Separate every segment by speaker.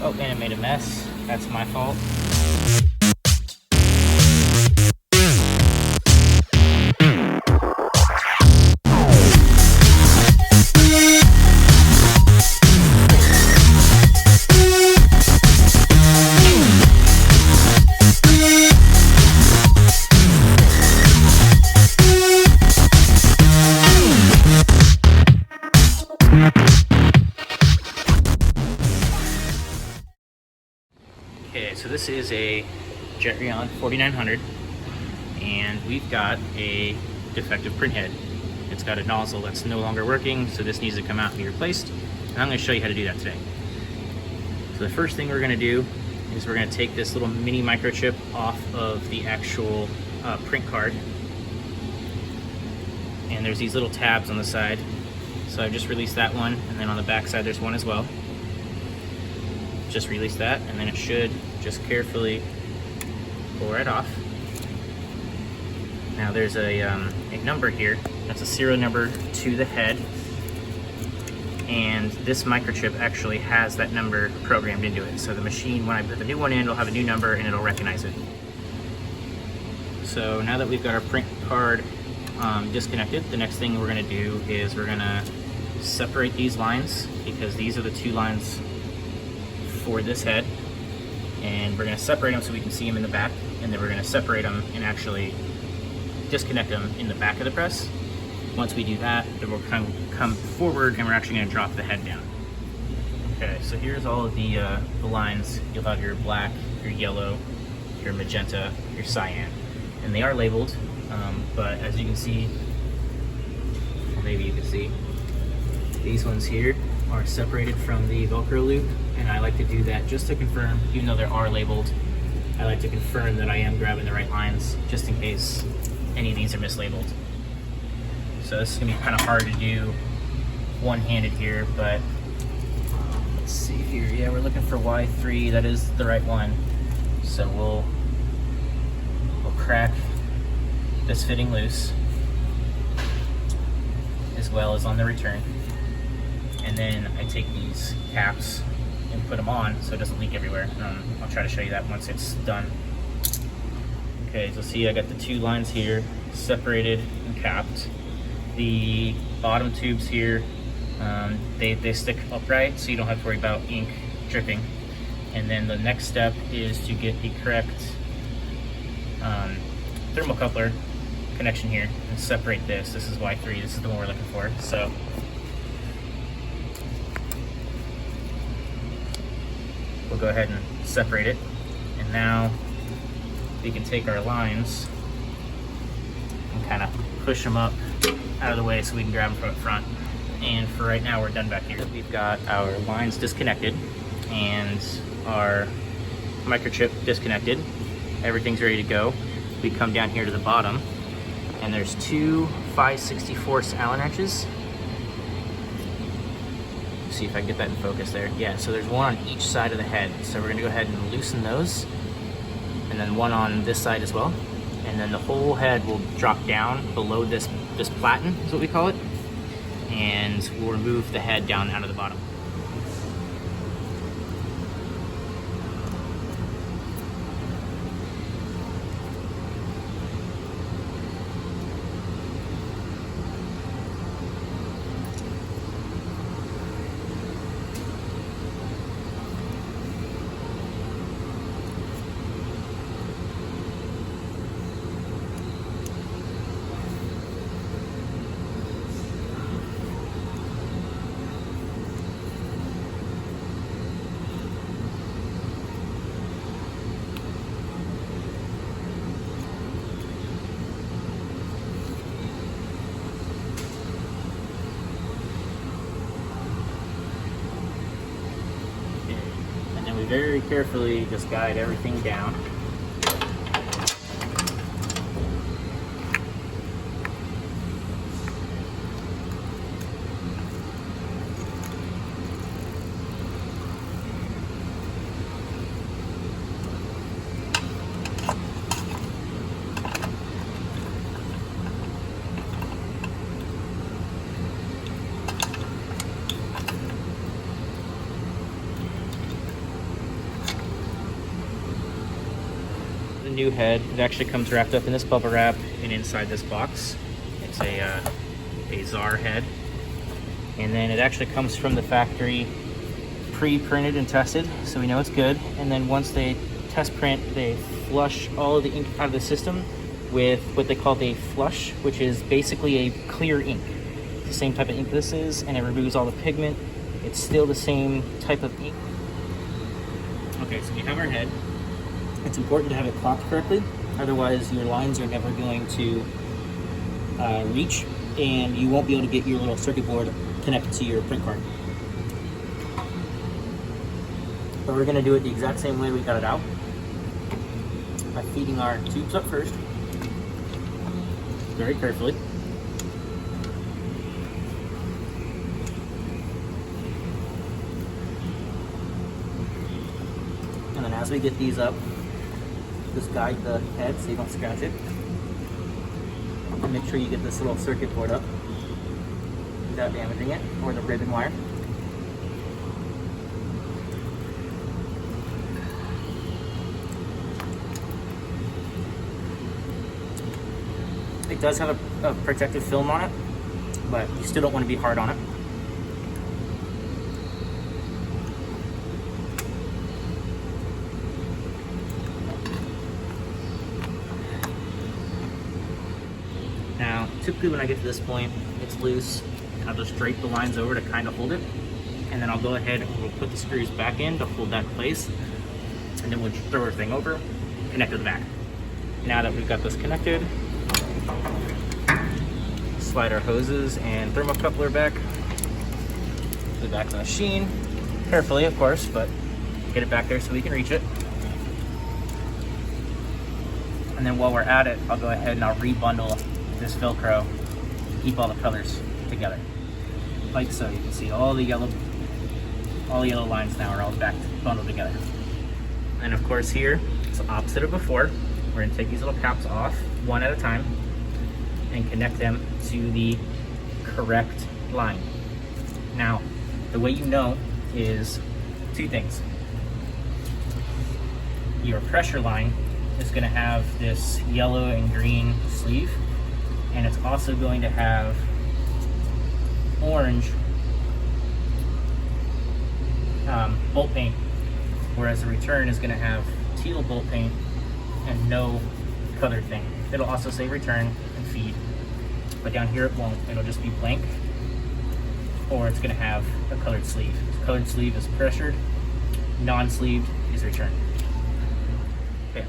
Speaker 1: Oh, and it made a mess. That's my fault. Okay, so this is a Jetrion 4900, and we've got a defective printhead. It's got a nozzle that's no longer working, so this needs to come out and be replaced, and I'm going to show you how to do that today. So the first thing we're going to do is we're going to take this little mini microchip off of the actual print card, and there's these little tabs on the side. So I've just released that one, and then on the back side there's one as well. Just release that, and then it should just carefully pull right off. Now there's a number here. That's a serial number to the head, and this microchip actually has that number programmed into it. So the machine, when I put the new one in, it'll have a new number and it'll recognize it. So now that we've got our print card disconnected, the next thing we're going to do is we're going to separate these lines, because these are the two lines for this head, and we're going to separate them so we can see them in the back, and then we're going to separate them and actually disconnect them in the back of the press. Once we do that, then we'll come forward and we're actually going to drop the head down. Okay, so here's all of the lines. You'll have your black, your yellow, your magenta, your cyan, and they are labeled, but as you can see, or maybe you can see, these ones here are separated from the Velcro loop, and I like to do that just to confirm, even though they are labeled, I like to confirm that I am grabbing the right lines, just in case any of these are mislabeled. So this is going to be kind of hard to do one-handed here, but let's see here. Yeah, we're looking for Y3, that is the right one. So we'll crack this fitting loose, as well as on the return. And then I take these caps and put them on so it doesn't leak everywhere. I'll try to show you that once it's done. Okay, so see I got the two lines here separated and capped. The bottom tubes here, they stick upright, so you don't have to worry about ink dripping. And then the next step is to get the correct thermocoupler connection here and separate this. This is Y3, this is the one we're looking for. So we'll go ahead and separate it, and now we can take our lines and kind of push them up out of the way so we can grab them from up front. And for right now, we're done back here. We've got our lines disconnected and our microchip disconnected. Everything's ready to go. We come down here to the bottom, and there's two 5/64 Allen wrenches. See if I can get that in focus there. Yeah, so there's one on each side of the head. So we're gonna go ahead and loosen those, and then one on this side as well. And then the whole head will drop down below this platen, is what we call it. And we'll remove the head down out of the bottom. Very carefully just guide everything down. new head. It actually comes wrapped up in this bubble wrap and inside this box. It's a Xarr head. And then it actually comes from the factory pre-printed and tested, so we know it's good. And then once they test print, they flush all of the ink out of the system with what they call the flush, which is basically a clear ink. It's the same type of ink this is, and it removes all the pigment. It's still the same type of ink. Okay, so we have our head. It's important to have it clocked correctly, otherwise your lines are never going to reach, and you won't be able to get your little circuit board connected to your print card. But we're going to do it the exact same way we got it out, by feeding our tubes up first, very carefully. And then as we get these up, just guide the head so you don't scratch it. And make sure you get this little circuit board up without damaging it, or the ribbon wire. It does have a protective film on it, but you still don't want to be hard on it. Now, typically when I get to this point, it's loose. I'll just drape the lines over to kind of hold it, and then I'll go ahead and we'll put the screws back in to hold that in place, and then we'll just throw everything over, connect to the back. Now that we've got this connected, slide our hoses and thermocoupler back to the back of the machine. Carefully, of course, but get it back there so we can reach it. And then while we're at it, I'll go ahead and I'll rebundle this Velcro to keep all the colors together. Like so. You can see all the yellow lines now are all back bundled together. And of course here, it's the opposite of before. We're gonna take these little caps off one at a time and connect them to the correct line. Now, the way you know is two things. Your pressure line is going to have this yellow and green sleeve, and it's also going to have orange bolt paint, whereas the return is going to have teal bolt paint and no colored thing. It'll also say return and feed, but down here it won't. It'll just be blank, or it's going to have a colored sleeve. The colored sleeve is pressured, non-sleeved is return. Okay,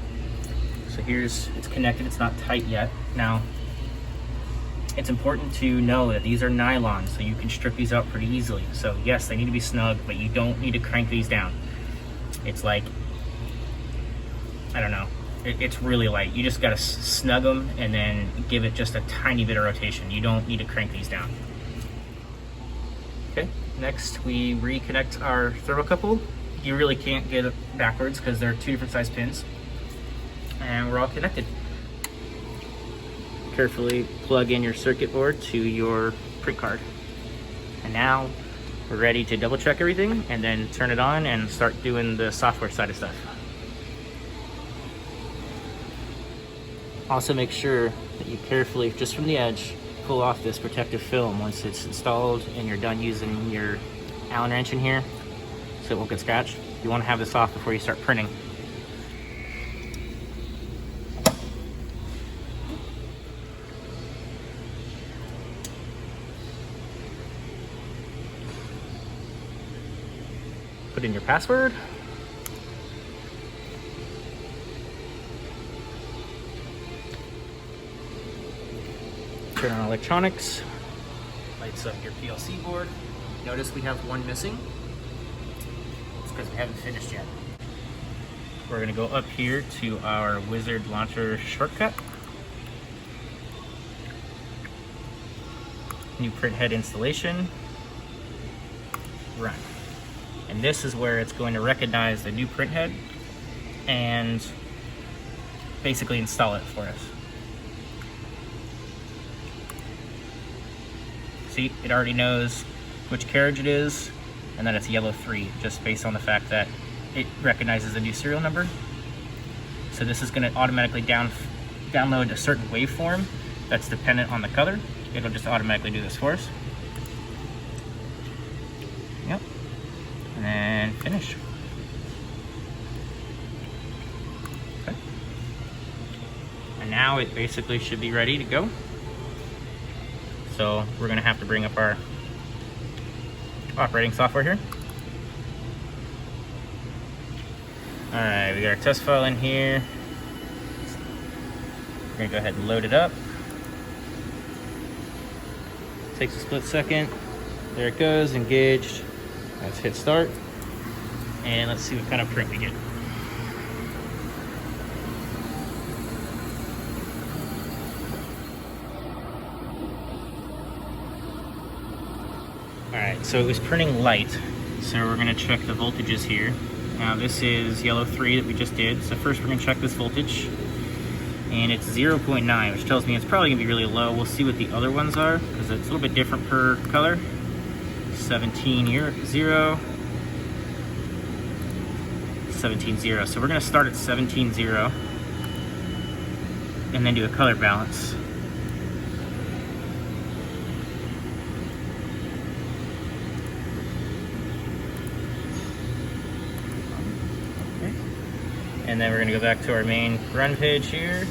Speaker 1: so here's, it's connected, it's not tight yet. Now, it's important to know that these are nylon, so you can strip these out pretty easily. So yes, they need to be snug, but you don't need to crank these down. It's like, I don't know, it's really light. You just gotta snug them and then give it just a tiny bit of rotation. You don't need to crank these down. Okay, next we reconnect our thermocouple. You really can't get it backwards because they're two different size pins. And we're all connected. Carefully plug in your circuit board to your print card. And now we're ready to double check everything and then turn it on and start doing the software side of stuff. Also make sure that you carefully, just from the edge, pull off this protective film once it's installed and you're done using your Allen wrench in here so it won't get scratched. You want to have this off before you start printing. Put in your password. Turn on electronics. Lights up your PLC board. Notice we have one missing. It's because we haven't finished yet. We're going to go up here to our Wizard Launcher shortcut. New Printhead Installation. Run. And this is where it's going to recognize the new printhead and basically install it for us. See, it already knows which carriage it is and that it's yellow 3, just based on the fact that it recognizes the new serial number. So this is going to automatically download a certain waveform that's dependent on the color. It'll just automatically do this for us. Yep. And then finish. Okay. And now it basically should be ready to go. So we're going to have to bring up our operating software here. Alright, we got our test file in here. We're going to go ahead and load it up. Takes a split second. There it goes, engaged. Let's hit start. And let's see what kind of print we get. Alright, so it was printing light. So we're going to check the voltages here. Now this is yellow 3 that we just did. So first we're going to check this voltage. And it's 0.9, which tells me it's probably going to be really low. We'll see what the other ones are, because it's a little bit different per color. 17.0. 17.0. So we're going to start at 17.0. And then do a color balance. And then we're going to go back to our main run page here.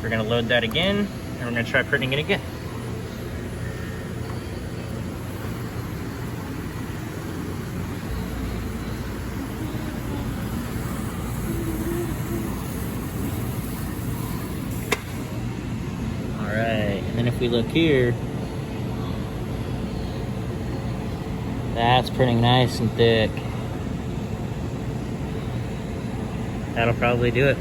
Speaker 1: We're going to load that again, and we're going to try printing it again. Alright, and then if we look here, that's printing nice and thick. That'll probably do it.